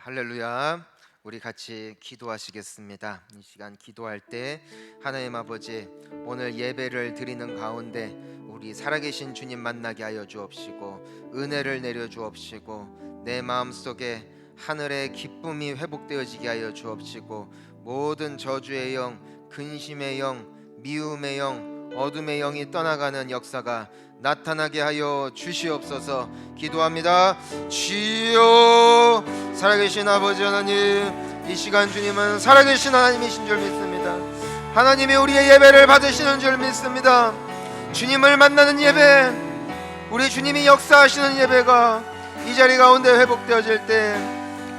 할렐루야. 우리 같이 기도하시겠습니다. 이 시간 기도할 때 하나님 아버지, 오늘 예배를 드리는 가운데 우리 살아계신 주님 만나게 하여 주옵시고 은혜를 내려 주옵시고 내 마음속에 하늘의 기쁨이 회복되어지게 하여 주옵시고 모든 저주의 영, 근심의 영, 미움의 영, 어둠의 영이 떠나가는 역사가 나타나게 하여 주시옵소서. 기도합니다. 주여, 살아계신 아버지 하나님, 이 시간 주님은 살아계신 하나님이신 줄 믿습니다. 하나님이 우리의 예배를 받으시는 줄 믿습니다. 주님을 만나는 예배, 우리 주님이 역사하시는 예배가 이 자리 가운데 회복되어질 때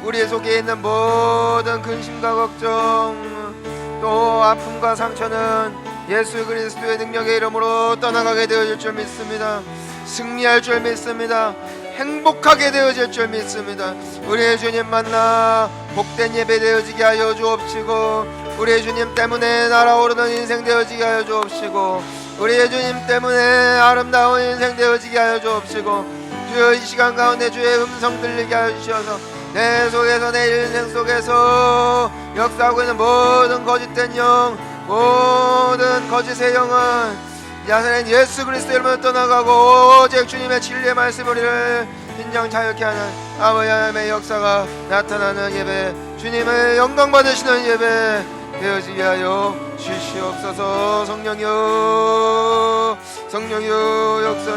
우리 속에 있는 모든 근심과 걱정, 또 아픔과 상처는 예수 그리스도의 능력의 이름으로 떠나가게 되어질 줄 믿습니다. 승리할 줄 믿습니다. 행복하게 되어질 줄 믿습니다. 우리의 주님 만나 복된 예배 되어지게 하여 주옵시고 우리의 주님 때문에 날아오르는 인생 되어지게 하여 주옵시고 우리의 주님 때문에 아름다운 인생 되어지게 하여 주옵시고 주여, 이 시간 가운데 주의 음성 들리게 하여 주셔서 내 속에서, 내 인생 속에서 역사하고 있는 모든 거짓된 영, 모든 거짓의 영은 나사렛 예수 그리스도의 이름으로 떠나가고 오직 주님의 진리의 말씀 우리를 인정 자유케 하는 아버지 하나님의 역사가 나타나는 예배, 주님의 영광 받으시는 예배 되어지게 하여 주시옵소서. 성령이여, 성령이여 역사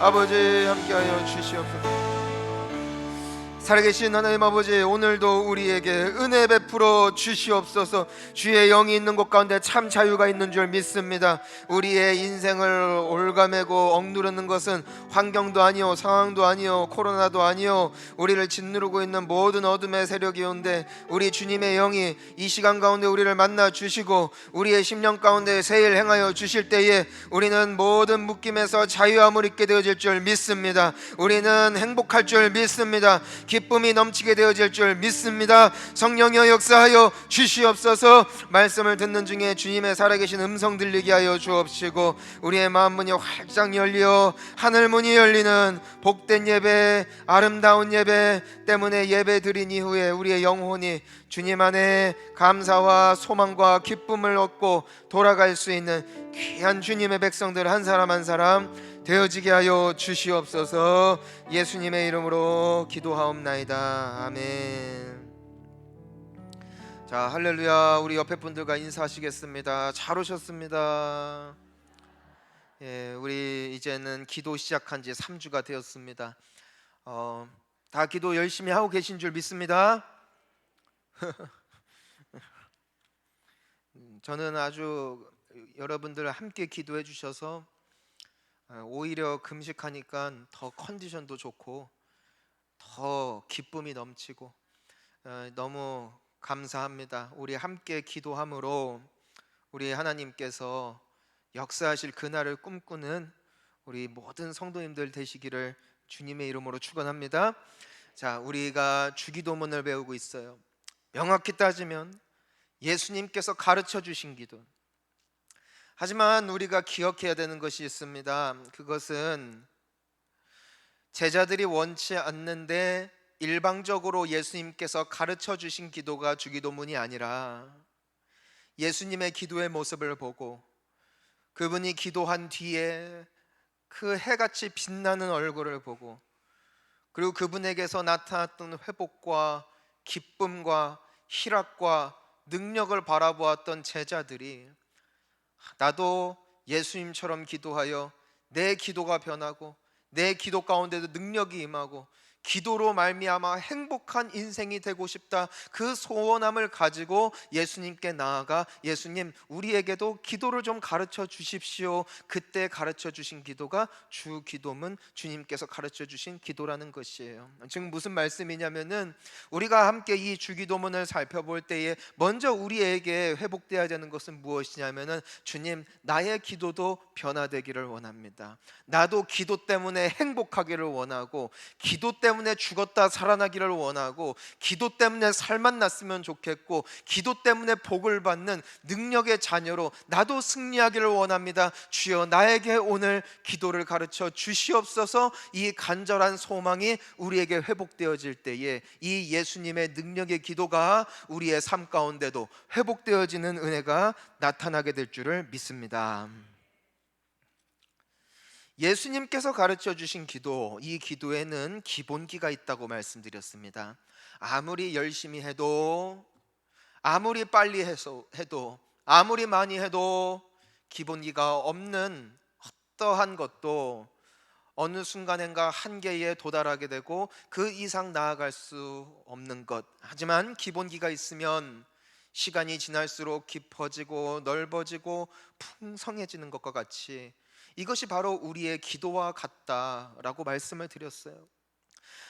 아버지 함께하여 주시옵소서. 살아계신 하나님 아버지, 오늘도 우리에게 은혜 베풀어 주시옵소서. 주의 영이 있는 곳 가운데 참 자유가 있는 줄 믿습니다. 우리의 인생을 올가매고 억누르는 것은 환경도 아니요, 상황도 아니요, 코로나도 아니요, 우리를 짓누르고 있는 모든 어둠의 세력이온데 우리 주님의 영이 이 시간 가운데 우리를 만나 주시고 우리의 심령 가운데 새일 행하여 주실 때에 우리는 모든 묶임에서 자유함을 입게 되어질 줄 믿습니다. 우리는 행복할 줄 믿습니다. 기쁨이 넘치게 되어질 줄 믿습니다. 성령여 역사하여 주시옵소서. 말씀을 듣는 중에 주님의 살아계신 음성 들리게 하여 주옵시고 우리의 마음 문이 활짝 열려 하늘 문이 열리는 복된 예배, 아름다운 예배 때문에 예배 드린 이후에 우리의 영혼이 주님 안에 감사와 소망과 기쁨을 얻고 돌아갈 수 있는 귀한 주님의 백성들 한 사람 한 사람 되어지게 하여 주시옵소서. 예수님의 이름으로 기도하옵나이다. 아멘. 자, 할렐루야. 우리 옆에 분들과 인사하시겠습니다. 잘 오셨습니다. 예, 우리 이제는 기도 시작한 지 3주가 되었습니다. 다 기도 열심히 하고 계신 줄 믿습니다. 저는 아주 여러분들 함께 기도해 주셔서 오히려 금식하니까 더 컨디션도 좋고 더 기쁨이 넘치고 너무 감사합니다. 우리 함께 기도함으로 우리 하나님께서 역사하실 그날을 꿈꾸는 우리 모든 성도님들 되시기를 주님의 이름으로 축원합니다. 자, 우리가 주기도문을 배우고 있어요. 명확히 따지면 예수님께서 가르쳐 주신 기도. 하지만 우리가 기억해야 되는 것이 있습니다. 그것은 제자들이 원치 않는데 일방적으로 예수님께서 가르쳐 주신 기도가 주기도문이 아니라 예수님의 기도의 모습을 보고 그분이 기도한 뒤에 그 해같이 빛나는 얼굴을 보고 그리고 그분에게서 나타났던 회복과 기쁨과 희락과 능력을 바라보았던 제자들이 나도 예수님처럼 기도하여 내 기도가 변하고 내 기도 가운데도 능력이 임하고 기도로 말미암아 행복한 인생이 되고 싶다, 그 소원함을 가지고 예수님께 나아가 예수님, 우리에게도 기도를 좀 가르쳐 주십시오. 그때 가르쳐 주신 기도가 주기도문, 주님께서 가르쳐 주신 기도라는 것이에요. 지금 무슨 말씀이냐면은 우리가 함께 이 주기도문을 살펴볼 때에 먼저 우리에게 회복되어야 되는 것은 무엇이냐면은 주님, 나의 기도도 변화되기를 원합니다. 나도 기도 때문에 행복하기를 원하고 기도 때문에 때문에 죽었다 살아나기를 원하고, 기도 때문에 살만 났으면 좋겠고, 기도 때문에 복을 받는 능력의 자녀로 나도 승리하기를 원합니다. 주여 나에게 오늘 기도를 가르쳐 주시옵소서. 이 간절한 소망이 우리에게 회복되어질 때에 이 예수님의 능력의 기도가 우리의 삶 가운데도 회복되어지는 은혜가 나타나게 될 줄을 믿습니다. 예수님께서 가르쳐 주신 기도, 이 기도에는 기본기가 있다고 말씀드렸습니다. 아무리 열심히 해도, 아무리 빨리 해도, 아무리 많이 해도 기본기가 없는 어떠한 것도 어느 순간엔가 한계에 도달하게 되고 그 이상 나아갈 수 없는 것. 하지만 기본기가 있으면 시간이 지날수록 깊어지고 넓어지고 풍성해지는 것과 같이 이것이 바로 우리의 기도와 같다라고 말씀을 드렸어요.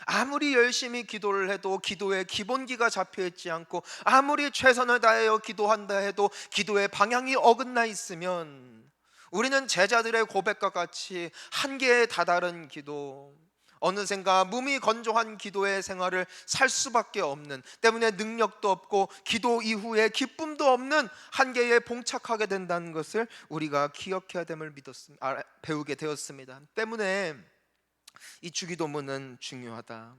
아무리 열심히 기도를 해도 기도의 기본기가 잡혀있지 않고, 아무리 최선을 다하여 기도한다 해도 기도의 방향이 어긋나 있으면 우리는 제자들의 고백과 같이 한계에 다다른 기도, 어느샌가 무미건조한 기도의 생활을 살 수밖에 없는, 때문에 능력도 없고 기도 이후에 기쁨도 없는 한계에 봉착하게 된다는 것을 우리가 기억해야 됨을 배우게 되었습니다. 때문에 이 주기도문은 중요하다.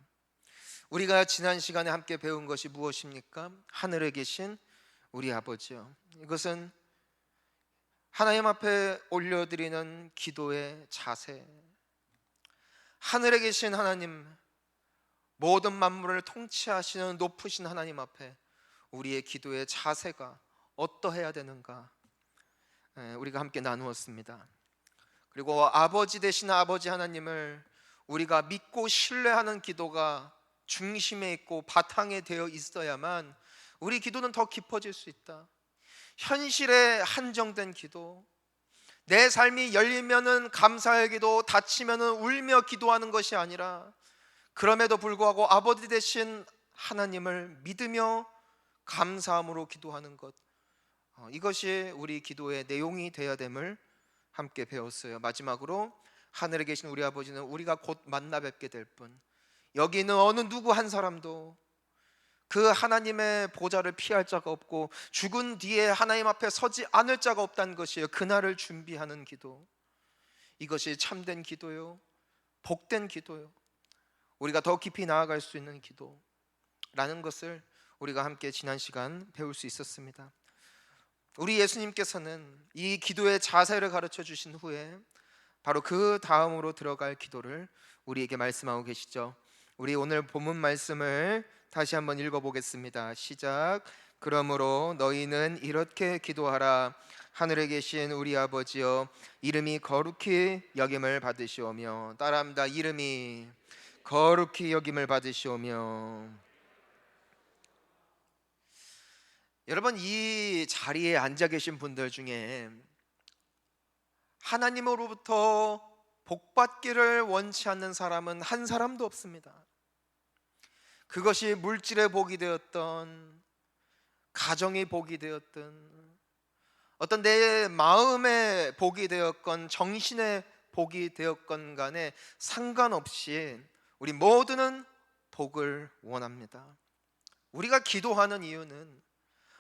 우리가 지난 시간에 함께 배운 것이 무엇입니까? 하늘에 계신 우리 아버지요, 이것은 하나님 앞에 올려드리는 기도의 자세. 하늘에 계신 하나님, 모든 만물을 통치하시는 높으신 하나님 앞에 우리의 기도의 자세가 어떠해야 되는가, 우리가 함께 나누었습니다. 그리고 아버지 되신 아버지 하나님을 우리가 믿고 신뢰하는 기도가 중심에 있고 바탕에 되어 있어야만 우리 기도는 더 깊어질 수 있다. 현실에 한정된 기도, 내 삶이 열리면은 감사의 기도, 닫히면은 울며 기도하는 것이 아니라 그럼에도 불구하고 아버지 되신 하나님을 믿으며 감사함으로 기도하는 것, 이것이 우리 기도의 내용이 되어야 됨을 함께 배웠어요. 마지막으로 하늘에 계신 우리 아버지는 우리가 곧 만나 뵙게 될 분, 여기 있는 어느 누구 한 사람도 그 하나님의 보좌를 피할 자가 없고 죽은 뒤에 하나님 앞에 서지 않을 자가 없다는 것이에요. 그날을 준비하는 기도, 이것이 참된 기도요, 복된 기도요, 우리가 더 깊이 나아갈 수 있는 기도라는 것을 우리가 함께 지난 시간 배울 수 있었습니다. 우리 예수님께서는 이 기도의 자세를 가르쳐 주신 후에 바로 그 다음으로 들어갈 기도를 우리에게 말씀하고 계시죠. 우리 오늘 본문 말씀을 다시 한번 읽어보겠습니다. 시작. 그러므로 너희는 이렇게 기도하라. 하늘에 계신 우리 아버지여, 이름이 거룩히 여김을 받으시오며, 따라합니다. 이름이 거룩히 여김을 받으시오며. 여러분, 이 자리에 앉아 계신 분들 중에 하나님으로부터 복받기를 원치 않는 사람은 한 사람도 없습니다. 그것이 물질의 복이 되었던, 가정의 복이 되었던, 어떤 내 마음의 복이 되었건 정신의 복이 되었건 간에 상관없이 우리 모두는 복을 원합니다. 우리가 기도하는 이유는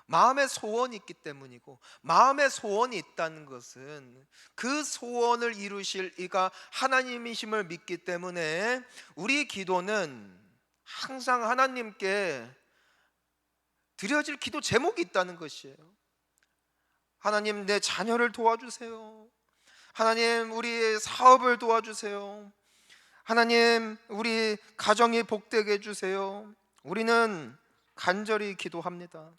마음의 소원이 있기 때문이고, 마음의 소원이 있다는 것은 그 소원을 이루실 이가 하나님이심을 믿기 때문에 우리 기도는 항상 하나님께 드려질 기도 제목이 있다는 것이에요. 하나님, 내 자녀를 도와주세요. 하나님, 우리 사업을 도와주세요. 하나님, 우리 가정이 복되게 해주세요. 우리는 간절히 기도합니다.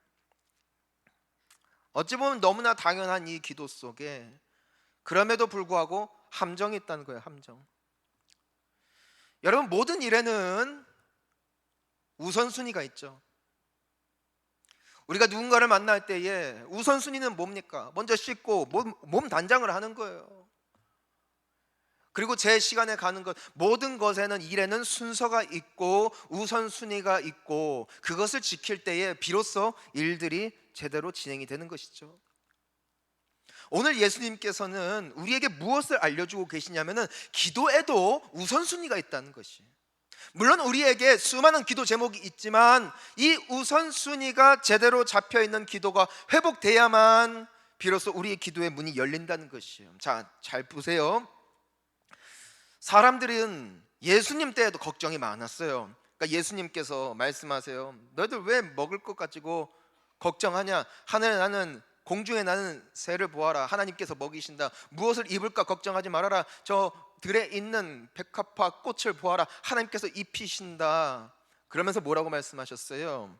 어찌 보면 너무나 당연한 이 기도 속에 그럼에도 불구하고 함정이 있다는 거예요. 함정. 여러분, 모든 일에는 우선순위가 있죠. 우리가 누군가를 만날 때에 우선순위는 뭡니까? 먼저 씻고 몸 단장을 하는 거예요. 그리고 제 시간에 가는 것, 모든 것에는 일에는 순서가 있고 우선순위가 있고 그것을 지킬 때에 비로소 일들이 제대로 진행이 되는 것이죠. 오늘 예수님께서는 우리에게 무엇을 알려주고 계시냐면은 기도에도 우선순위가 있다는 것이에요. 물론 우리에게 수많은 기도 제목이 있지만 이 우선순위가 제대로 잡혀있는 기도가 회복돼야만 비로소 우리의 기도의 문이 열린다는 것이에요. 자, 잘 보세요. 사람들은 예수님 때에도 걱정이 많았어요. 그러니까 예수님께서 말씀하세요. 너희들 왜 먹을 것 가지고 걱정하냐? 하늘에 나는 공중에 나는 새를 보아라. 하나님께서 먹이신다. 무엇을 입을까 걱정하지 말아라. 저 들에 있는 백합화 꽃을 보아라. 하나님께서 입히신다. 그러면서 뭐라고 말씀하셨어요?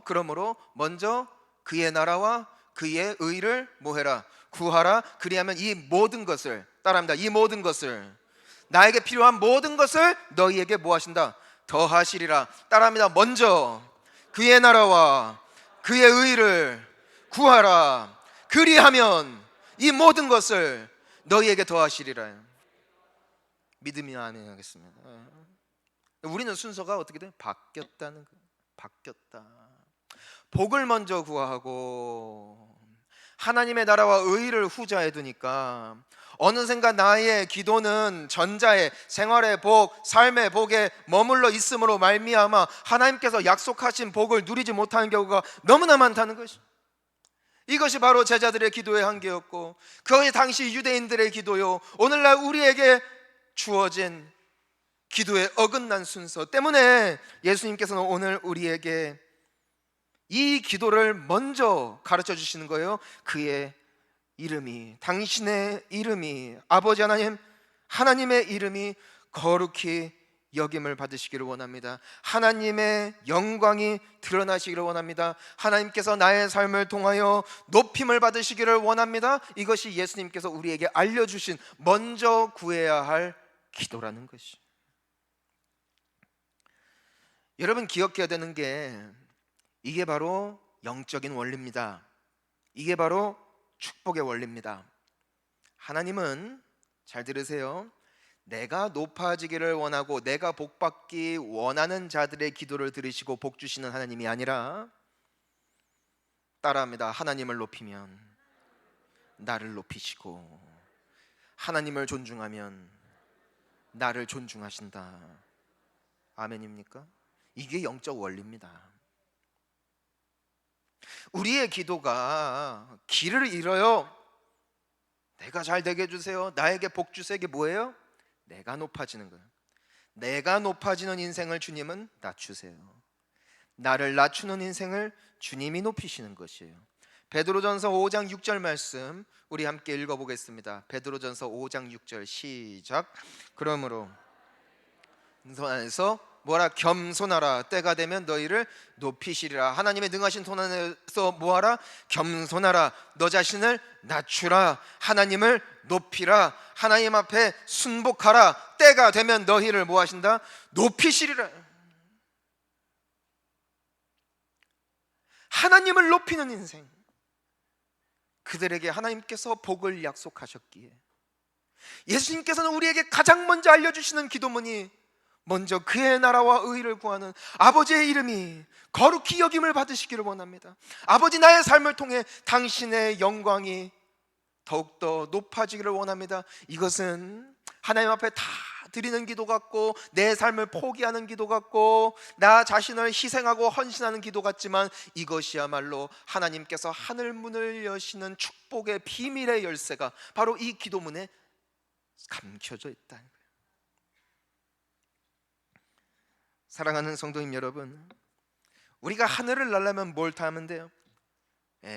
그러므로 먼저 그의 나라와 그의 의를 뭐해라? 구하라. 그리하면 이 모든 것을, 따라합니다, 이 모든 것을, 나에게 필요한 모든 것을 너희에게 뭐하신다? 더하시리라. 따라합니다. 먼저 그의 나라와 그의 의를 구하라. 그리하면 이 모든 것을 너희에게 더하시리라. 믿음이 아멘 하겠습니다. 우리는 순서가 어떻게 돼? 바뀌었다는 거예요. 바뀌었다. 복을 먼저 구하고 하나님의 나라와 의를 후자에 두니까 어느샌가 나의 기도는 전자의 생활의 복, 삶의 복에 머물러 있음으로 말미암아 하나님께서 약속하신 복을 누리지 못하는 경우가 너무나 많다는 것이, 이것이 바로 제자들의 기도의 한계였고 그것이 당시 유대인들의 기도요, 오늘날 우리에게 주어진 기도의 어긋난 순서 때문에 예수님께서는 오늘 우리에게 이 기도를 먼저 가르쳐 주시는 거예요. 그의 이름이, 당신의 이름이, 아버지 하나님, 하나님의 이름이 거룩히 여김을 받으시기를 원합니다. 하나님의 영광이 드러나시기를 원합니다. 하나님께서 나의 삶을 통하여 높임을 받으시기를 원합니다. 이것이 예수님께서 우리에게 알려주신 먼저 구해야 할 기도라는 것이. 여러분 기억해야 되는 게 이게 바로 영적인 원리입니다. 이게 바로 축복의 원리입니다. 하나님은, 잘 들으세요, 내가 높아지기를 원하고 내가 복받기 원하는 자들의 기도를 들으시고 복 주시는 하나님이 아니라, 따라합니다, 하나님을 높이면 나를 높이시고 하나님을 존중하면 나를 존중하신다. 아멘입니까? 이게 영적 원리입니다. 우리의 기도가 길을 잃어요. 내가 잘 되게 해주세요, 나에게 복 주세요. 이게 뭐예요? 내가 높아지는 거예요. 내가 높아지는 인생을 주님은 낮추세요. 나를 낮추는 인생을 주님이 높이시는 것이에요. 베드로전서 5장 6절 말씀 우리 함께 읽어보겠습니다. 베드로전서 5장 6절 시작. 그러므로 손 안에서 뭐라? 겸손하라. 때가 되면 너희를 높이시리라. 하나님의 능하신 손 안에서 뭐하라? 겸손하라. 너 자신을 낮추라. 하나님을 높이라. 하나님 앞에 순복하라. 때가 되면 너희를 뭐하신다? 높이시리라. 하나님을 높이는 인생, 그들에게 하나님께서 복을 약속하셨기에 예수님께서는 우리에게 가장 먼저 알려주시는 기도문이 먼저 그의 나라와 의를 구하는 아버지의 이름이 거룩히 여김을 받으시기를 원합니다. 아버지, 나의 삶을 통해 당신의 영광이 더욱더 높아지기를 원합니다. 이것은 하나님 앞에 다 드리는 기도 같고 내 삶을 포기하는 기도 같고 나 자신을 희생하고 헌신하는 기도 같지만 이것이야말로 하나님께서 하늘 문을 여시는 축복의 비밀의 열쇠가 바로 이 기도문에 감춰져 있다는 거예요. 사랑하는 성도님 여러분, 우리가 하늘을 날려면 뭘 타면 돼요?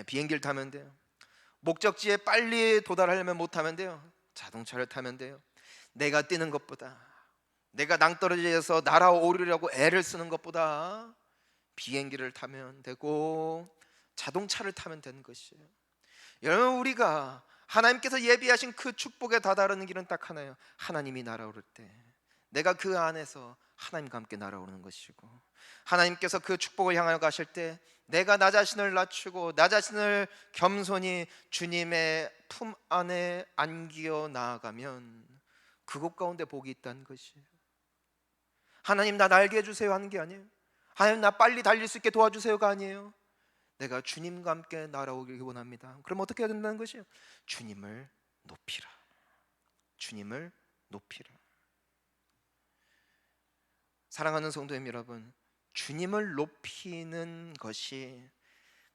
비행기를 타면 돼요. 목적지에 빨리 도달하려면 못 타면 돼요. 자동차를 타면 돼요. 내가 뛰는 것보다, 내가 낭떠러지에서 날아오르려고 애를 쓰는 것보다 비행기를 타면 되고 자동차를 타면 되는 것이에요. 여러분, 우리가 하나님께서 예비하신 그 축복에 다다르는 길은 딱 하나예요. 하나님이 날아오를 때 내가 그 안에서 하나님과 함께 날아오르는 것이고, 하나님께서 그 축복을 향하여 가실 때 내가 나 자신을 낮추고 나 자신을 겸손히 주님의 품 안에 안기어 나아가면 그곳 가운데 복이 있다는 것이에요. 하나님 나 날게 해주세요 하는 게 아니에요. 하나님 나 빨리 달릴 수 있게 도와주세요가 아니에요. 내가 주님과 함께 날아오길 원합니다. 그럼 어떻게 해야 된다는 것이에요? 주님을 높이라. 주님을 높이라. 사랑하는 성도님 여러분, 주님을 높이는 것이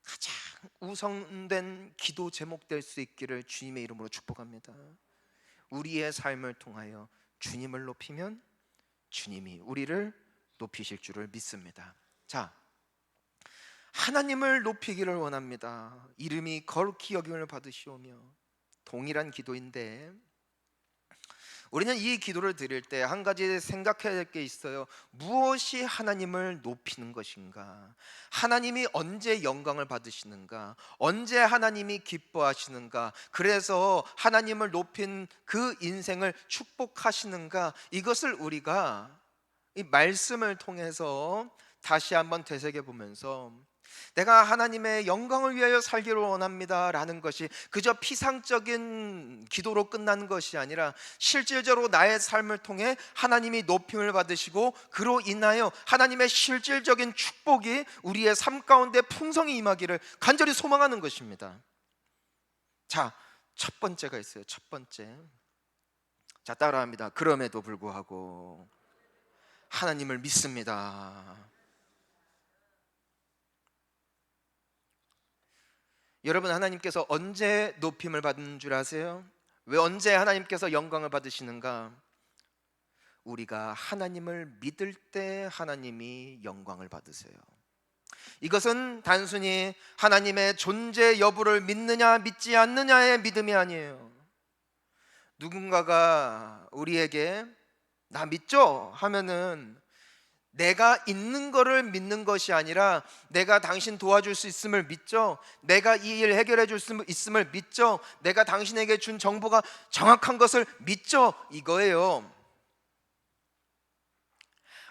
가장 우선된 기도 제목 될 수 있기를 주님의 이름으로 축복합니다. 우리의 삶을 통하여 주님을 높이면 주님이 우리를 높이실 줄을 믿습니다. 자, 하나님을 높이기를 원합니다. 이름이 거룩히 여김을 받으시오며. 동일한 기도인데 우리는 이 기도를 드릴 때 한 가지 생각해야 될 게 있어요. 무엇이 하나님을 높이는 것인가? 하나님이 언제 영광을 받으시는가? 언제 하나님이 기뻐하시는가? 그래서 하나님을 높인 그 인생을 축복하시는가? 이것을 우리가 이 말씀을 통해서 다시 한번 되새겨 보면서 내가 하나님의 영광을 위하여 살기를 원합니다 라는 것이 그저 피상적인 기도로 끝나는 것이 아니라 실질적으로 나의 삶을 통해 하나님이 높임을 받으시고 그로 인하여 하나님의 실질적인 축복이 우리의 삶 가운데 풍성히 임하기를 간절히 소망하는 것입니다. 자, 첫 번째가 있어요. 첫 번째, 자, 따라합니다. 그럼에도 불구하고 하나님을 믿습니다. 여러분, 하나님께서 언제 높임을 받는 줄 아세요? 왜 언제 하나님께서 영광을 받으시는가? 우리가 하나님을 믿을 때 하나님이 영광을 받으세요. 이것은 단순히 하나님의 존재 여부를 믿느냐 믿지 않느냐의 믿음이 아니에요. 누군가가 우리에게 나 믿죠? 하면은 내가 있는 거를 믿는 것이 아니라 내가 당신 도와줄 수 있음을 믿죠? 내가 이 일 해결해 줄 수 있음을 믿죠? 내가 당신에게 준 정보가 정확한 것을 믿죠? 이거예요.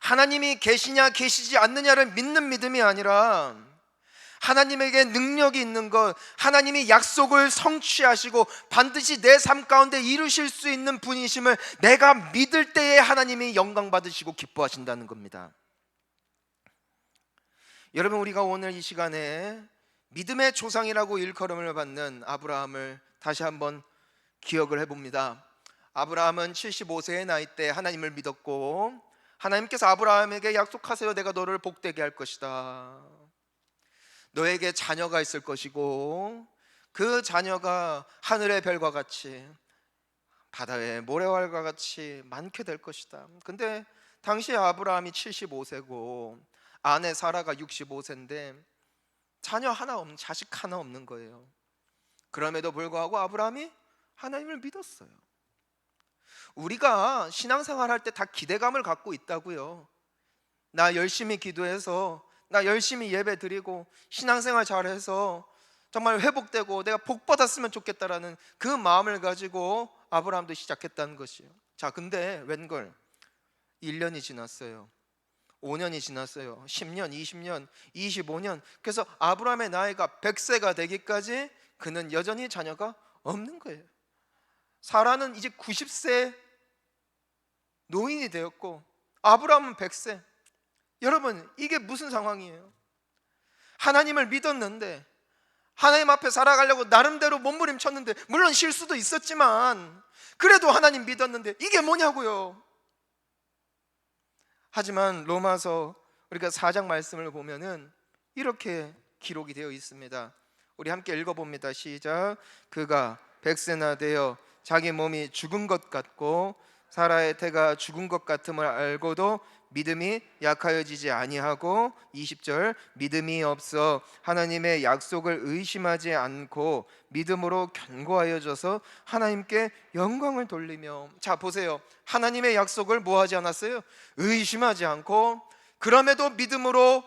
하나님이 계시냐 계시지 않느냐를 믿는 믿음이 아니라 하나님에게 능력이 있는 것, 하나님이 약속을 성취하시고 반드시 내 삶 가운데 이루실 수 있는 분이심을 내가 믿을 때에 하나님이 영광 받으시고 기뻐하신다는 겁니다. 여러분, 우리가 오늘 이 시간에 믿음의 조상이라고 일컬음을 받는 아브라함을 다시 한번 기억을 해봅니다. 아브라함은 75세의 나이 때 하나님을 믿었고 하나님께서 아브라함에게 약속하세요. 내가 너를 복되게 할 것이다. 너에게 자녀가 있을 것이고 그 자녀가 하늘의 별과 같이 바다의 모래알과 같이 많게 될 것이다. 근데 당시 아브라함이 75세고 아내 사라가 65세인데 자녀 하나 없는, 자식 하나 없는 거예요. 그럼에도 불구하고 아브라함이 하나님을 믿었어요. 우리가 신앙생활 할 때 다 기대감을 갖고 있다고요. 나 열심히 기도해서, 나 열심히 예배 드리고 신앙생활 잘해서 정말 회복되고 내가 복 받았으면 좋겠다라는 그 마음을 가지고 아브라함도 시작했다는 것이에요. 자, 근데 웬걸 1년이 지났어요. 5년이 지났어요. 10년, 20년, 25년. 그래서 아브라함의 나이가 100세가 되기까지 그는 여전히 자녀가 없는 거예요. 사라는 이제 90세 노인이 되었고 아브라함은 100세. 여러분, 이게 무슨 상황이에요? 하나님을 믿었는데 하나님 앞에 살아가려고 나름대로 몸부림쳤는데, 물론 실수도 있었지만 그래도 하나님 믿었는데 이게 뭐냐고요. 하지만 로마서 우리가 4장 말씀을 보면은 이렇게 기록이 되어 있습니다. 우리 함께 읽어봅니다. 시작. 그가 100세나 되어 자기 몸이 죽은 것 같고 사라의 태가 죽은 것 같음을 알고도 믿음이 약하여지지 아니하고 20절 믿음이 없어 하나님의 약속을 의심하지 않고 믿음으로 견고하여져서 하나님께 영광을 돌리며. 자, 보세요. 하나님의 약속을 뭐하지 않았어요? 의심하지 않고, 그럼에도 믿음으로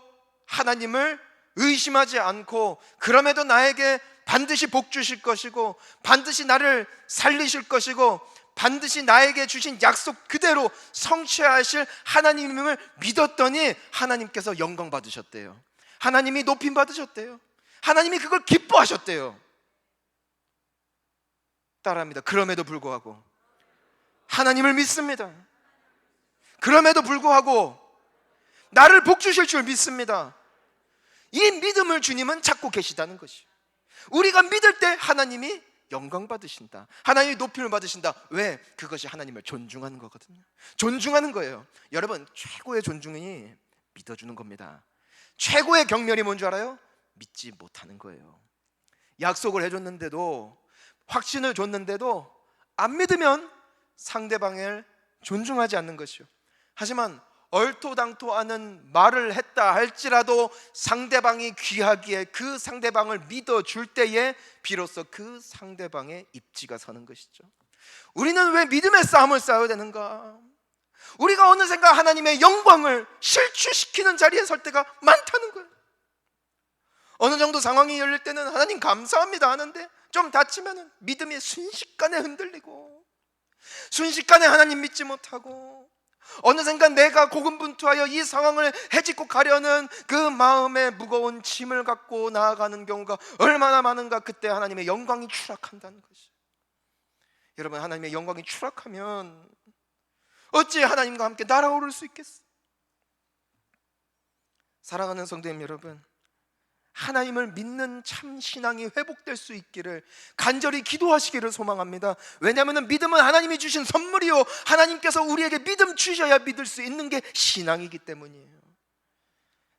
하나님을 의심하지 않고, 그럼에도 나에게 반드시 복 주실 것이고 반드시 나를 살리실 것이고 반드시 나에게 주신 약속 그대로 성취하실 하나님을 믿었더니 하나님께서 영광 받으셨대요. 하나님이 높임 받으셨대요. 하나님이 그걸 기뻐하셨대요. 따라합니다. 그럼에도 불구하고 하나님을 믿습니다. 그럼에도 불구하고 나를 복 주실 줄 믿습니다. 이 믿음을 주님은 찾고 계시다는 것이에요. 우리가 믿을 때 하나님이 영광 받으신다, 하나님이 높임을 받으신다. 왜? 그것이 하나님을 존중하는 거거든요. 존중하는 거예요. 여러분, 최고의 존중이 믿어주는 겁니다. 최고의 경멸이 뭔 줄 알아요? 믿지 못하는 거예요. 약속을 해줬는데도, 확신을 줬는데도 안 믿으면 상대방을 존중하지 않는 것이요. 하지만 얼토당토하는 말을 했다 할지라도 상대방이 귀하기에 그 상대방을 믿어줄 때에 비로소 그 상대방의 입지가 서는 것이죠. 우리는 왜 믿음의 싸움을 싸워야 되는가? 우리가 어느샌가 하나님의 영광을 실추시키는 자리에 설 때가 많다는 거예요. 어느 정도 상황이 열릴 때는 하나님 감사합니다 하는데 좀 다치면 믿음이 순식간에 흔들리고, 순식간에 하나님 믿지 못하고, 어느샌가 내가 고군분투하여 이 상황을 헤집고 가려는 그 마음에 무거운 짐을 갖고 나아가는 경우가 얼마나 많은가. 그때 하나님의 영광이 추락한다는 것이. 여러분, 하나님의 영광이 추락하면 어찌 하나님과 함께 날아오를 수 있겠어요? 사랑하는 성도님 여러분, 하나님을 믿는 참 신앙이 회복될 수 있기를 간절히 기도하시기를 소망합니다. 왜냐하면 믿음은 하나님이 주신 선물이요, 하나님께서 우리에게 믿음 주셔야 믿을 수 있는 게 신앙이기 때문이에요.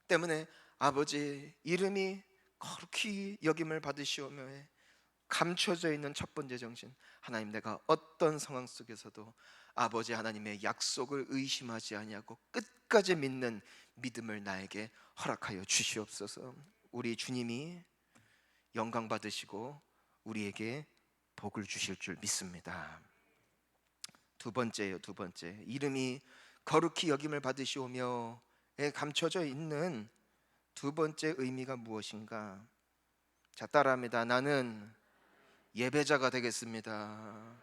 때문에 아버지 이름이 거룩히 여김을 받으시오며 감춰져 있는 첫 번째 정신, 하나님, 내가 어떤 상황 속에서도 아버지 하나님의 약속을 의심하지 아니하고 끝까지 믿는 믿음을 나에게 허락하여 주시옵소서. 우리 주님이 영광 받으시고 우리에게 복을 주실 줄 믿습니다. 두 번째예요. 두 번째, 이름이 거룩히 여김을 받으시오며에 감춰져 있는 두 번째 의미가 무엇인가? 자, 따라합니다. 나는 예배자가 되겠습니다.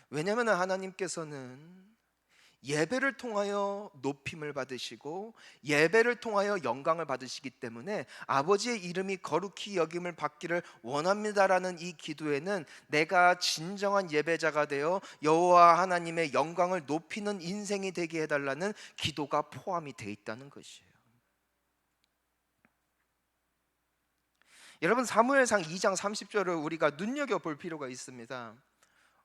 왜냐하면 하나님께서는 예배를 통하여 높임을 받으시고 예배를 통하여 영광을 받으시기 때문에 아버지의 이름이 거룩히 여김을 받기를 원합니다라는 이 기도에는 내가 진정한 예배자가 되어 여호와 하나님의 영광을 높이는 인생이 되게 해달라는 기도가 포함이 되어 있다는 것이에요. 여러분, 사무엘상 2장 30절을 우리가 눈여겨볼 필요가 있습니다.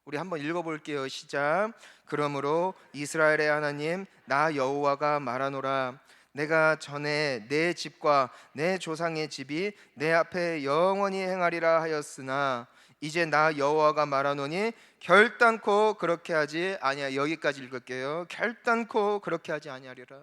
우리 한번 읽어볼게요. 시작. 그러므로 이스라엘의 하나님 나 여호와가 말하노라, 내가 전에 내 집과 내 조상의 집이 내 앞에 영원히 행하리라 하였으나 이제 나 여호와가 말하노니 결단코 그렇게 하지 아니하. 여기까지 읽을게요. 결단코 그렇게 하지 아니하리라.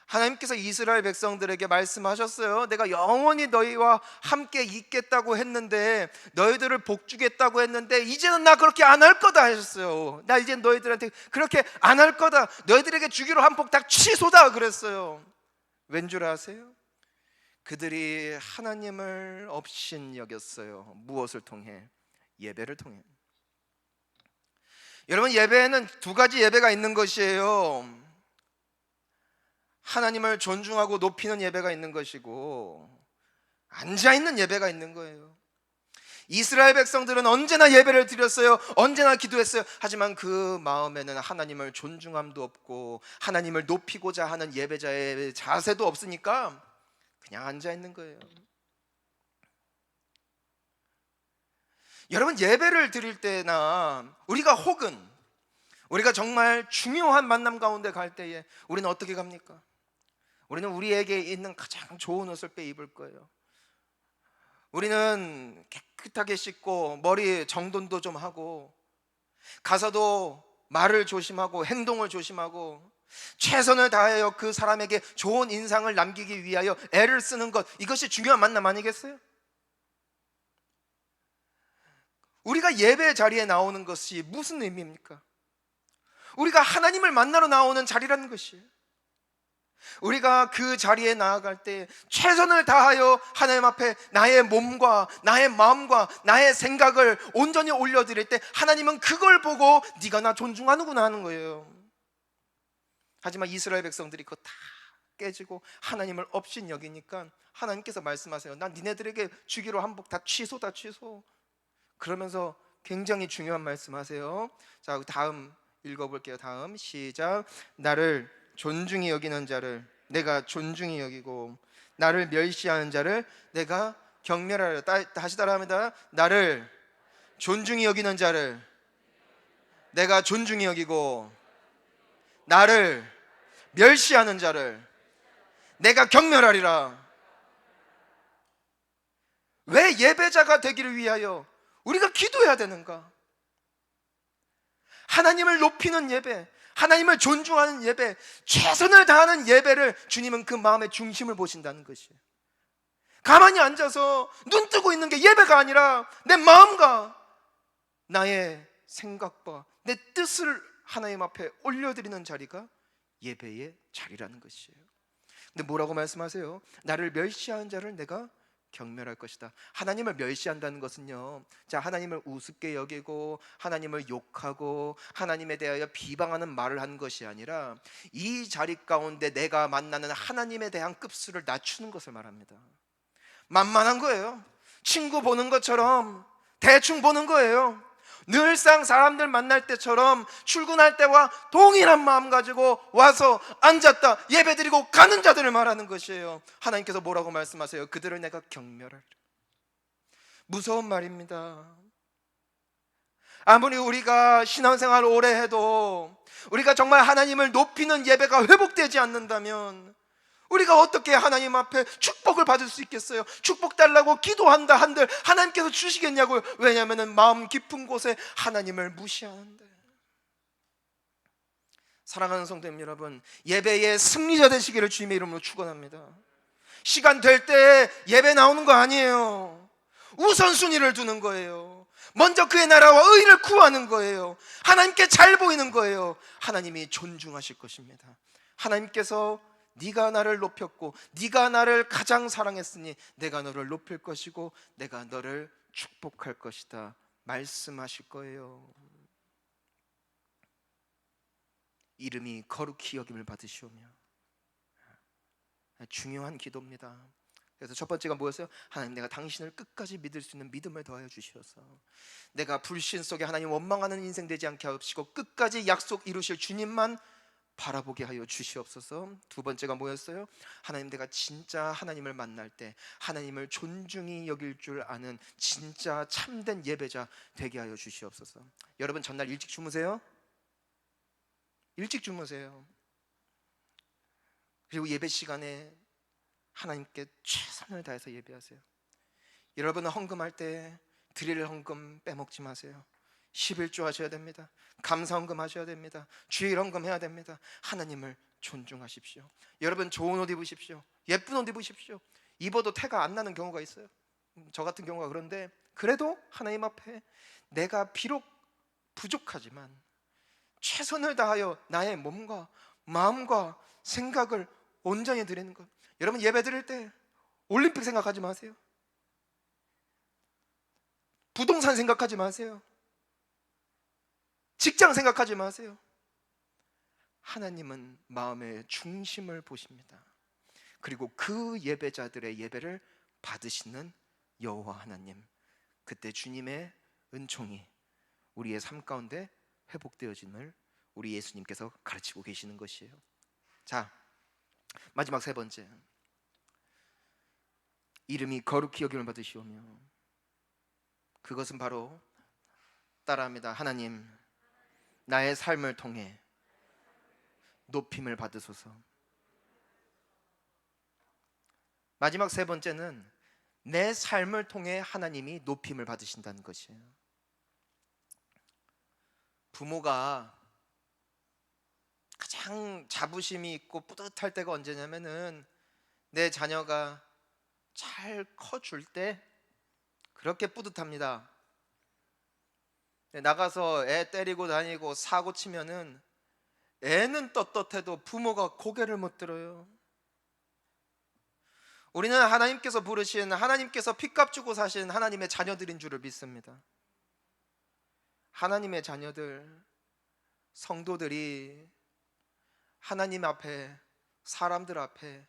하나님께서 이스라엘 백성들에게 말씀하셨어요. 내가 영원히 너희와 함께 있겠다고 했는데, 너희들을 복주겠다고 했는데 이제는 나 그렇게 안 할 거다 하셨어요. 나 이제 너희들한테 그렇게 안 할 거다, 너희들에게 주기로 한 복 다 취소다 그랬어요. 왠 줄 아세요? 그들이 하나님을 업신여겼어요. 무엇을 통해? 예배를 통해. 여러분, 예배에는 두 가지 예배가 있는 것이에요. 하나님을 존중하고 높이는 예배가 있는 것이고 앉아있는 예배가 있는 거예요. 이스라엘 백성들은 언제나 예배를 드렸어요. 언제나 기도했어요. 하지만 그 마음에는 하나님을 존중함도 없고 하나님을 높이고자 하는 예배자의 자세도 없으니까 그냥 앉아있는 거예요. 여러분, 예배를 드릴 때나 우리가 혹은 우리가 정말 중요한 만남 가운데 갈 때에 우리는 어떻게 갑니까? 우리는 우리에게 있는 가장 좋은 옷을 빼입을 거예요. 우리는 깨끗하게 씻고 머리 정돈도 좀 하고 가서도 말을 조심하고 행동을 조심하고 최선을 다하여 그 사람에게 좋은 인상을 남기기 위하여 애를 쓰는 것, 이것이 중요한 만남 아니겠어요? 우리가 예배 자리에 나오는 것이 무슨 의미입니까? 우리가 하나님을 만나러 나오는 자리라는 것이에요. 우리가 그 자리에 나아갈 때 최선을 다하여 하나님 앞에 나의 몸과 나의 마음과 나의 생각을 온전히 올려드릴 때 하나님은 그걸 보고 네가 나 존중하는구나 하는 거예요. 하지만 이스라엘 백성들이 그거 다 깨지고 하나님을 업신 여기니까 하나님께서 말씀하세요. 난 니네들에게 주기로 한 복 다 취소다 취소. 그러면서 굉장히 중요한 말씀하세요. 자, 다음 읽어볼게요. 다음 시작. 나를 존중히 여기는 자를 내가 존중히 여기고 나를 멸시하는 자를 내가 경멸하여. 다시 따라합니다. 나를 존중히 여기는 자를 내가 존중히 여기고, 나를 멸시하는 자를 내가 경멸하리라. 왜 예배자가 되기를 위하여 우리가 기도해야 되는가? 하나님을 높이는 예배, 하나님을 존중하는 예배, 최선을 다하는 예배를 주님은 그 마음의 중심을 보신다는 것이에요. 가만히 앉아서 눈 뜨고 있는 게 예배가 아니라 내 마음과 나의 생각과 내 뜻을 하나님 앞에 올려드리는 자리가 예배의 자리라는 것이에요. 근데 뭐라고 말씀하세요? 나를 멸시하는 자를 내가 경멸할 것이다. 하나님을 멸시한다는 것은요, 자, 하나님을 우습게 여기고 하나님을 욕하고 하나님에 대하여 비방하는 말을 하는 것이 아니라 이 자리 가운데 내가 만나는 하나님에 대한 급수를 낮추는 것을 말합니다. 만만한 거예요. 친구 보는 것처럼 대충 보는 거예요. 늘상 사람들 만날 때처럼 출근할 때와 동일한 마음 가지고 와서 앉았다 예배드리고 가는 자들을 말하는 것이에요. 하나님께서 뭐라고 말씀하세요? 그들을 내가 경멸하리라. 무서운 말입니다. 아무리 우리가 신앙생활을 오래 해도 우리가 정말 하나님을 높이는 예배가 회복되지 않는다면 우리가 어떻게 하나님 앞에 축복을 받을 수 있겠어요? 축복 달라고 기도한다 한들 하나님께서 주시겠냐고요? 왜냐하면 마음 깊은 곳에 하나님을 무시하는데. 사랑하는 성도님 여러분, 예배의 승리자 되시기를 주님의 이름으로 축원합니다. 시간 될 때 예배 나오는 거 아니에요. 우선순위를 두는 거예요. 먼저 그의 나라와 의를 구하는 거예요. 하나님께 잘 보이는 거예요. 하나님이 존중하실 것입니다. 하나님께서 네가 나를 높였고 네가 나를 가장 사랑했으니 내가 너를 높일 것이고 내가 너를 축복할 것이다 말씀하실 거예요. 이름이 거룩히 여김을 받으시오며. 중요한 기도입니다. 그래서 첫 번째가 뭐였어요? 하나님, 내가 당신을 끝까지 믿을 수 있는 믿음을 더하여 주시어서 내가 불신 속에 하나님 원망하는 인생 되지 않게 하옵시고 끝까지 약속 이루실 주님만 바라보게 하여 주시옵소서. 두 번째가 뭐였어요? 하나님, 내가 진짜 하나님을 만날 때 하나님을 존중히 여길 줄 아는 진짜 참된 예배자 되게 하여 주시옵소서. 여러분, 전날 일찍 주무세요? 일찍 주무세요. 그리고 예배 시간에 하나님께 최선을 다해서 예배하세요. 여러분은 헌금할 때 드릴 헌금 빼먹지 마세요. 11조 하셔야 됩니다. 감사헌금 하셔야 됩니다. 주일 헌금 해야 됩니다. 하나님을 존중하십시오. 여러분, 좋은 옷 입으십시오. 예쁜 옷 입으십시오. 입어도 태가 안 나는 경우가 있어요. 저 같은 경우가. 그런데 그래도 하나님 앞에 내가 비록 부족하지만 최선을 다하여 나의 몸과 마음과 생각을 온전히 드리는 것. 여러분, 예배 드릴 때 올림픽 생각하지 마세요. 부동산 생각하지 마세요. 직장 생각하지 마세요. 하나님은 마음의 중심을 보십니다. 그리고 그 예배자들의 예배를 받으시는 여호와 하나님, 그때 주님의 은총이 우리의 삶 가운데 회복되어짐을 우리 예수님께서 가르치고 계시는 것이에요. 자, 마지막 세 번째, 이름이 거룩히 여김을 받으시오며. 그것은 바로 따라합니다. 하나님, 나의 삶을 통해 높임을 받으소서. 마지막 세 번째는 내 삶을 통해 하나님이 높임을 받으신다는 것이에요. 부모가 가장 자부심이 있고 뿌듯할 때가 언제냐면은 내 자녀가 잘 커줄 때 그렇게 뿌듯합니다. 나가서 애 때리고 다니고 사고 치면은 애는 떳떳해도 부모가 고개를 못 들어요. 우리는 하나님께서 부르신, 하나님께서 핏값 주고 사신 하나님의 자녀들인 줄을 믿습니다. 하나님의 자녀들, 성도들이 하나님 앞에, 사람들 앞에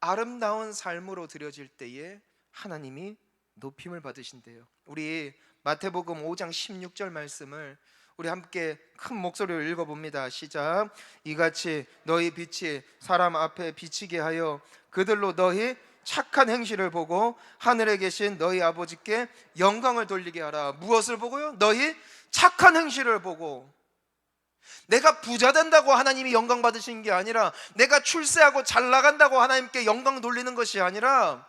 아름다운 삶으로 드려질 때에 하나님이 높임을 받으신대요. 우리 마태복음 5장 16절 말씀을 우리 함께 큰 목소리로 읽어봅니다. 시작. 이같이 너희 빛이 사람 앞에 비치게 하여 그들로 너희 착한 행실을 보고 하늘에 계신 너희 아버지께 영광을 돌리게 하라. 무엇을 보고요? 너희 착한 행실을 보고. 내가 부자 된다고 하나님이 영광 받으신 게 아니라, 내가 출세하고 잘 나간다고 하나님께 영광 돌리는 것이 아니라,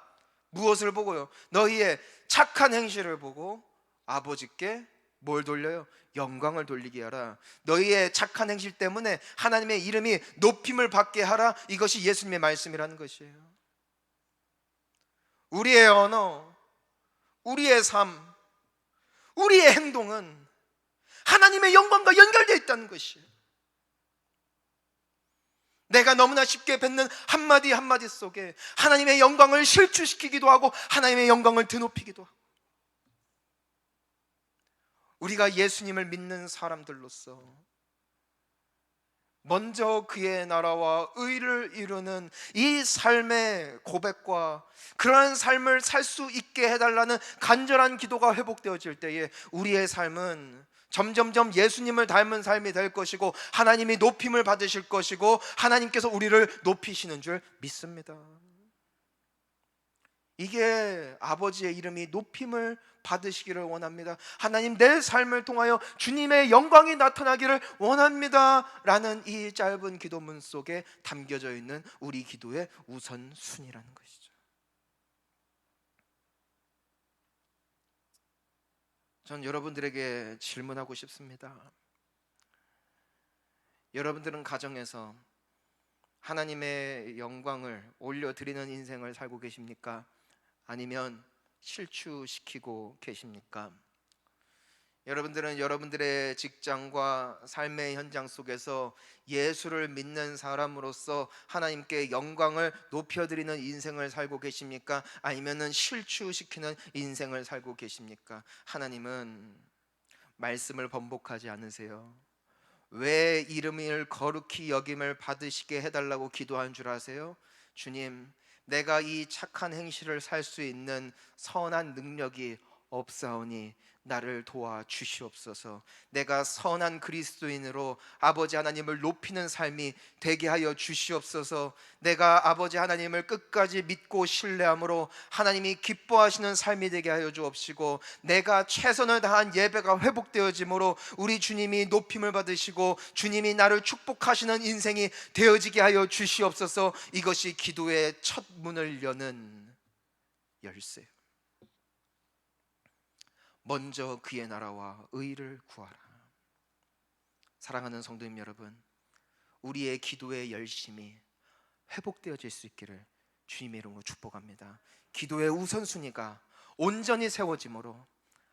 무엇을 보고요? 너희의 착한 행실을 보고 아버지께 뭘 돌려요? 영광을 돌리게 하라. 너희의 착한 행실 때문에 하나님의 이름이 높임을 받게 하라. 이것이 예수님의 말씀이라는 것이에요. 우리의 언어, 우리의 삶, 우리의 행동은 하나님의 영광과 연결되어 있다는 것이에요. 내가 너무나 쉽게 뱉는 한마디 한마디 속에 하나님의 영광을 실추시키기도 하고 하나님의 영광을 드높이기도 하고, 우리가 예수님을 믿는 사람들로서 먼저 그의 나라와 의를 이루는 이 삶의 고백과 그러한 삶을 살 수 있게 해달라는 간절한 기도가 회복되어질 때에 우리의 삶은 점점점 예수님을 닮은 삶이 될 것이고 하나님이 높임을 받으실 것이고 하나님께서 우리를 높이시는 줄 믿습니다. 이게 아버지의 이름이 높임을 받으시기를 원합니다. 하나님, 내 삶을 통하여 주님의 영광이 나타나기를 원합니다 라는 이 짧은 기도문 속에 담겨져 있는 우리 기도의 우선순위라는 것이죠. 전 여러분들에게 질문하고 싶습니다. 여러분들은 가정에서 하나님의 영광을 올려드리는 인생을 살고 계십니까? 아니면 실추시키고 계십니까? 여러분들은 여러분들의 직장과 삶의 현장 속에서 예수를 믿는 사람으로서 하나님께 영광을 높여드리는 인생을 살고 계십니까? 아니면 실추시키는 인생을 살고 계십니까? 하나님은 말씀을 번복하지 않으세요. 왜 이름을 거룩히 여김을 받으시게 해달라고 기도한 줄 아세요? 주님, 내가 이 착한 행실을 살 수 있는 선한 능력이 없사오니 나를 도와 주시옵소서. 내가 선한 그리스도인으로 아버지 하나님을 높이는 삶이 되게 하여 주시옵소서. 내가 아버지 하나님을 끝까지 믿고 신뢰함으로 하나님이 기뻐하시는 삶이 되게 하여 주옵시고, 내가 최선을 다한 예배가 회복되어짐으로 우리 주님이 높임을 받으시고 주님이 나를 축복하시는 인생이 되어지게 하여 주시옵소서. 이것이 기도의 첫 문을 여는 열쇠. 먼저 그의 나라와 의를 구하라. 사랑하는 성도님 여러분, 우리의 기도의 열심이 회복되어질 수 있기를 주님의 이름으로 축복합니다. 기도의 우선순위가 온전히 세워짐으로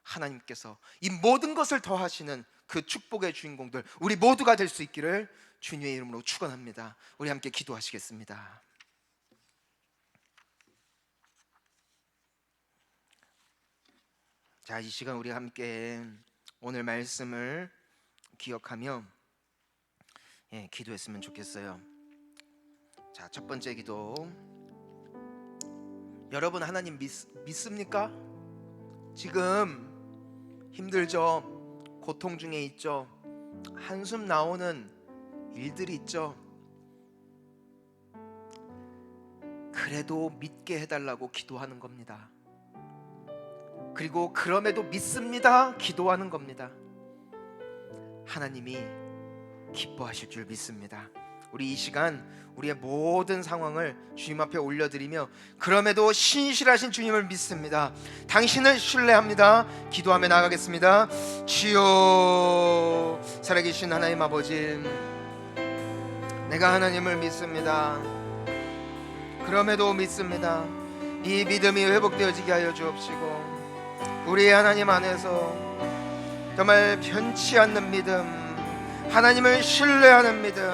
하나님께서 이 모든 것을 더하시는 그 축복의 주인공들 우리 모두가 될 수 있기를 주님의 이름으로 축원합니다. 우리 함께 기도하시겠습니다. 자, 이 시간 우리 함께 오늘 말씀을 기억하며 기도했으면 좋겠어요. 자, 첫 번째 기도. 여러분, 하나님 믿습니까? 지금 힘들죠? 고통 중에 있죠? 한숨 나오는 일들이 있죠? 그래도 믿게 해달라고 기도하는 겁니다. 그리고 그럼에도 믿습니다 기도하는 겁니다. 하나님이 기뻐하실 줄 믿습니다. 우리 이 시간 우리의 모든 상황을 주님 앞에 올려드리며 그럼에도 신실하신 주님을 믿습니다. 당신을 신뢰합니다. 기도하며 나가겠습니다. 주여, 살아계신 하나님 아버지, 내가 하나님을 믿습니다. 그럼에도 믿습니다. 이 믿음이 회복되어지게 하여 주옵시고 우리의 하나님 안에서 정말 변치 않는 믿음, 하나님을 신뢰하는 믿음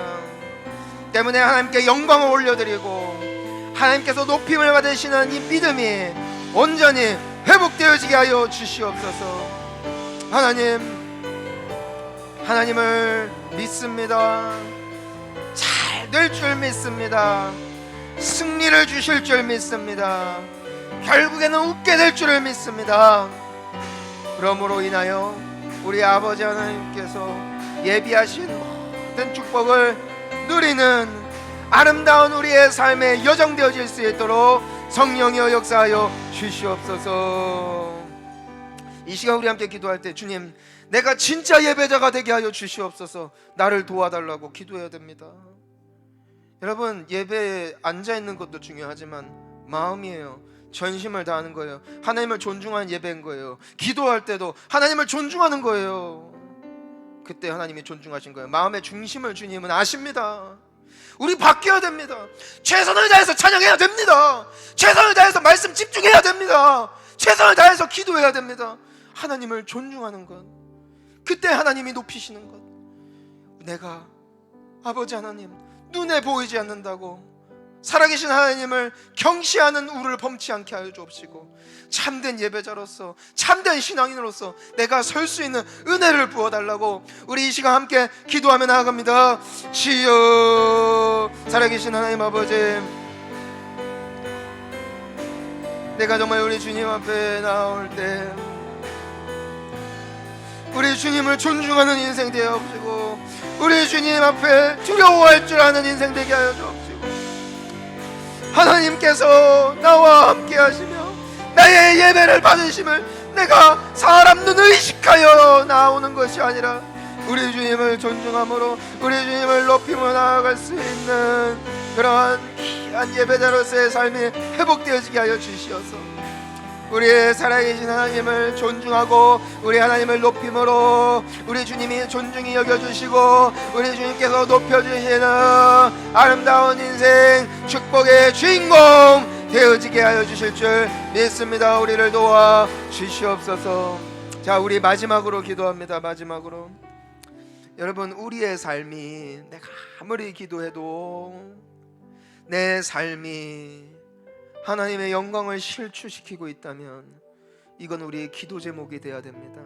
때문에 하나님께 영광을 올려드리고 하나님께서 높임을 받으시는 이 믿음이 온전히 회복되어지게 하여 주시옵소서. 하나님을 믿습니다. 잘 될 줄 믿습니다. 승리를 주실 줄 믿습니다. 결국에는 웃게 될 줄을 믿습니다. 그러므로 인하여 우리 아버지 하나님께서 예비하신 모든 축복을 누리는 아름다운 우리의 삶에 여정되어질 수 있도록 성령이여 역사하여 주시옵소서. 이 시간 우리 함께 기도할 때 주님, 내가 진짜 예배자가 되게 하여 주시옵소서. 나를 도와달라고 기도해야 됩니다. 여러분, 예배에 앉아있는 것도 중요하지만 마음이에요. 전심을 다하는 거예요. 하나님을 존중하는 예배인 거예요. 기도할 때도 하나님을 존중하는 거예요. 그때 하나님이 존중하신 거예요. 마음의 중심을 주님은 아십니다. 우리 바뀌어야 됩니다. 최선을 다해서 찬양해야 됩니다. 최선을 다해서 말씀 집중해야 됩니다. 최선을 다해서 기도해야 됩니다. 하나님을 존중하는 것, 그때 하나님이 높이시는 것. 내가 아버지 하나님, 눈에 보이지 않는다고 살아계신 하나님을 경시하는 우를 범치 않게 하여 주옵시고, 참된 예배자로서, 참된 신앙인으로서 내가 설 수 있는 은혜를 부어달라고 우리 이 시간 함께 기도하며 나아갑니다. 주여, 살아계신 하나님 아버지, 내가 정말 우리 주님 앞에 나올 때 우리 주님을 존중하는 인생 되어옵시고, 우리 주님 앞에 두려워할 줄 아는 인생 되게 하여 주옵시고, 하나님께서 나와 함께 하시며 나의 예배를 받으심을 내가 사람 눈을 의식하여 나오는 것이 아니라 우리 주님을 존중함으로 우리 주님을 높이며 나아갈 수 있는 그러한 귀한 예배자로서의 삶이 회복되어지게 하여 주시옵소서. 우리의 살아계신 하나님을 존중하고 우리 하나님을 높임으로 우리 주님이 존중히 여겨주시고 우리 주님께서 높여주시는 아름다운 인생 축복의 주인공 되어지게 하여 주실 줄 믿습니다. 우리를 도와 주시옵소서. 자, 우리 마지막으로 기도합니다. 마지막으로, 여러분, 우리의 삶이 내가 아무리 기도해도 내 삶이 하나님의 영광을 실추시키고 있다면 이건 우리의 기도 제목이 되어야 됩니다.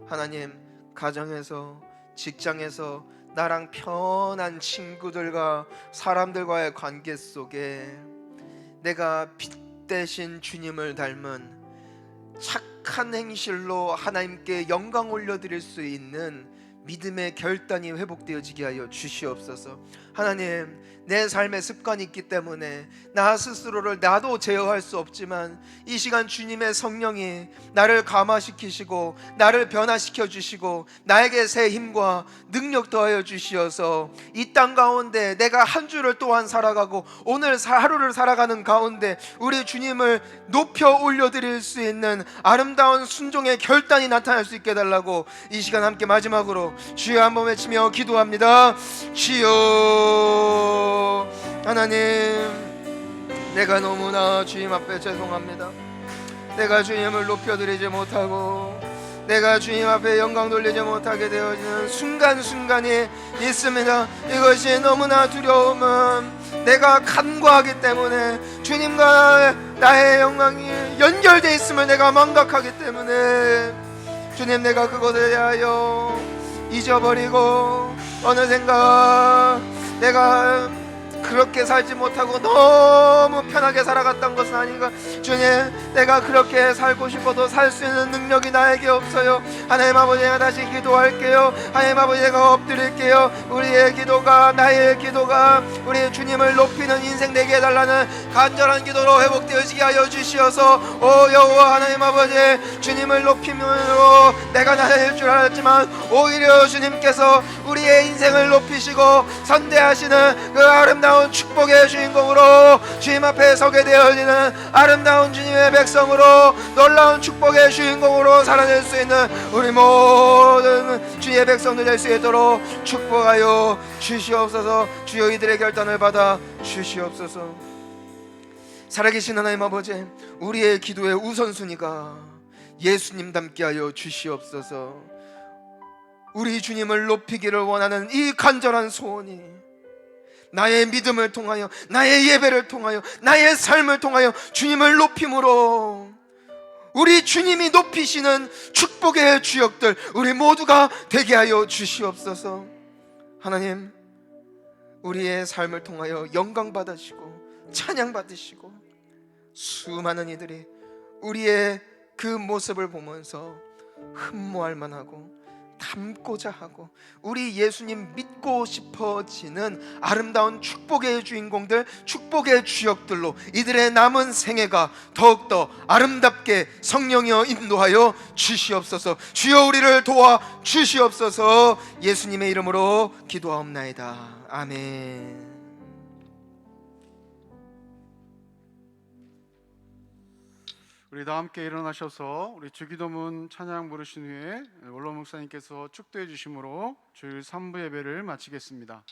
하나님, 가정에서, 직장에서, 나랑 편한 친구들과 사람들과의 관계 속에 내가 빛 대신 주님을 닮은 착한 행실로 하나님께 영광 올려드릴 수 있는 믿음의 결단이 회복되어지게 하여 주시옵소서. 하나님, 내 삶의 습관이 있기 때문에 나 스스로를 나도 제어할 수 없지만 이 시간 주님의 성령이 나를 감화시키시고 나를 변화시켜 주시고 나에게 새 힘과 능력 더하여 주시어서 이 땅 가운데 내가 한 주를 또한 살아가고 오늘 하루를 살아가는 가운데 우리 주님을 높여 올려드릴 수 있는 아름다운 순종의 결단이 나타날 수 있게 해달라고 이 시간 함께 마지막으로 주여 한번 외치며 기도합니다. 주여, 하나님, 내가 너무나 주님 앞에 죄송합니다. 내가 주님을 높여드리지 못하고 내가 주님 앞에 영광 돌리지 못하게 되어지는 순간순간이 있습니다. 이것이 너무나 두려움은 내가 간과하기 때문에 주님과 나의 영광이 연결되어 있음을 내가 망각하기 때문에 주님, 내가 그것에 대하여 잊어버리고 어느샌가 내가 그렇게 살지 못하고 너무 편하게 살아갔던 것은 아닌가. 주님, 내가 그렇게 살고 싶어도 살 수 있는 능력이 나에게 없어요. 하나님 아버지, 내가 다시 기도할게요. 하나님 아버지, 내가 엎드릴게요. 우리의 기도가, 나의 기도가 우리 주님을 높이는 인생 되게 해달라는 간절한 기도로 회복되어지게 하여 주시어서, 오 여호와 하나님 아버지, 주님을 높임으로 내가 나를 줄 알았지만 오히려 주님께서 우리의 인생을 높이시고 선대하시는 그 아름다운 축복의 주인공으로 주님 앞에 서게 되어지는 아름다운 주님의 백성으로 놀라운 축복의 주인공으로 살아낼 수 있는 우리 모든 주의 백성들 될 수 있도록 축복하여 주시옵소서. 주여, 이들의 결단을 받아 주시옵소서. 살아계신 하나님 아버지, 우리의 기도의 우선순위가 예수님 닮게 하여 주시옵소서. 우리 주님을 높이기를 원하는 이 간절한 소원이 나의 믿음을 통하여, 나의 예배를 통하여, 나의 삶을 통하여 주님을 높임으로 우리 주님이 높이시는 축복의 주역들 우리 모두가 되게 하여 주시옵소서. 하나님, 우리의 삶을 통하여 영광 받으시고 찬양 받으시고 수많은 이들이 우리의 그 모습을 보면서 흠모할 만하고 닮고자 하고 우리 예수님 믿고 싶어지는 아름다운 축복의 주인공들, 축복의 주역들로 이들의 남은 생애가 더욱더 아름답게 성령이여 인도하여 주시옵소서. 주여 우리를 도와 주시옵소서. 예수님의 이름으로 기도하옵나이다. 아멘. 우리 다 함께 일어나셔서 우리 주기도문 찬양 부르신 후에 원로 목사님께서 축도해 주심으로 주일 3부 예배를 마치겠습니다.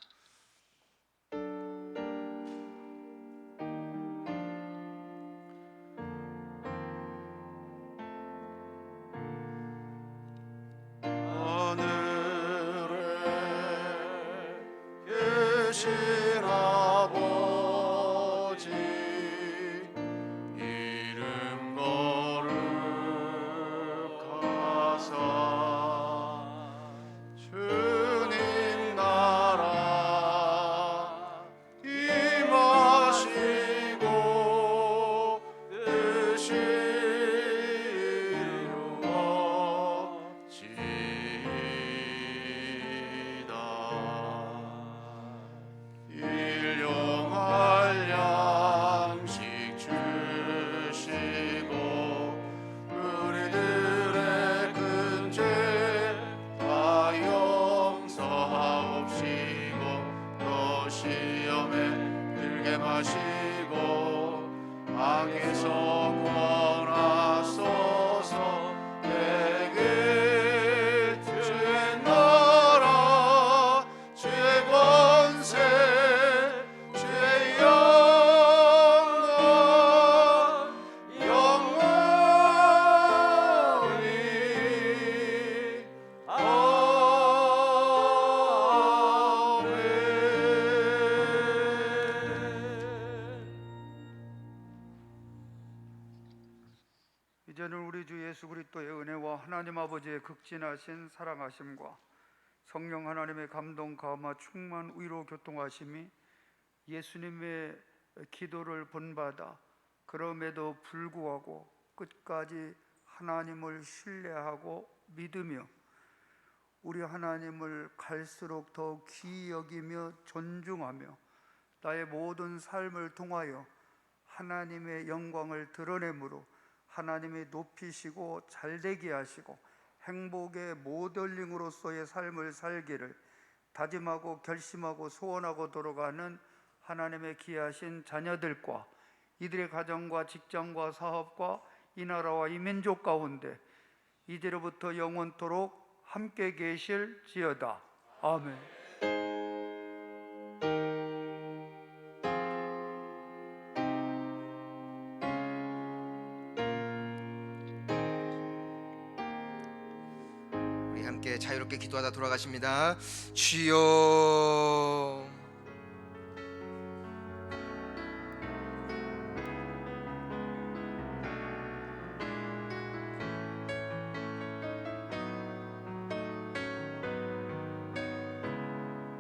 하늘에 계신 아버지 이름 거룩하사 주님 나라 임하시고 뜻이 이루어지이다. 일용할 양식 주시고 우리들의 큰 죄 다 용서하옵시고 또 시험에 들게 마시고 악에서 구원하소서. 내게 주의 나라 주의 권세 주의 영광 영원히 이제는 우리 주 예수 그리스도의 은혜와 하나님 아버지의 극진하신 사랑하심과 성령 하나님의 감동 감화 충만 위로 교통하심이 예수님의 기도를 본받아 그럼에도 불구하고 끝까지 하나님을 신뢰하고 믿으며 우리 하나님을 갈수록 더 귀히 여기며 존중하며 나의 모든 삶을 통하여 하나님의 영광을 드러내므로 하나님이 높이시고 잘되게 하시고 행복의 모델링으로서의 삶을 살기를 다짐하고 결심하고 소원하고 돌아가는 하나님의 귀하신 자녀들과 이들의 가정과 직장과 사업과 이 나라와 이 민족 가운데 이제로부터 영원토록 함께 계실지어다. 아멘. 우리 함께 자유롭게 기도하다 돌아가십니다. 주여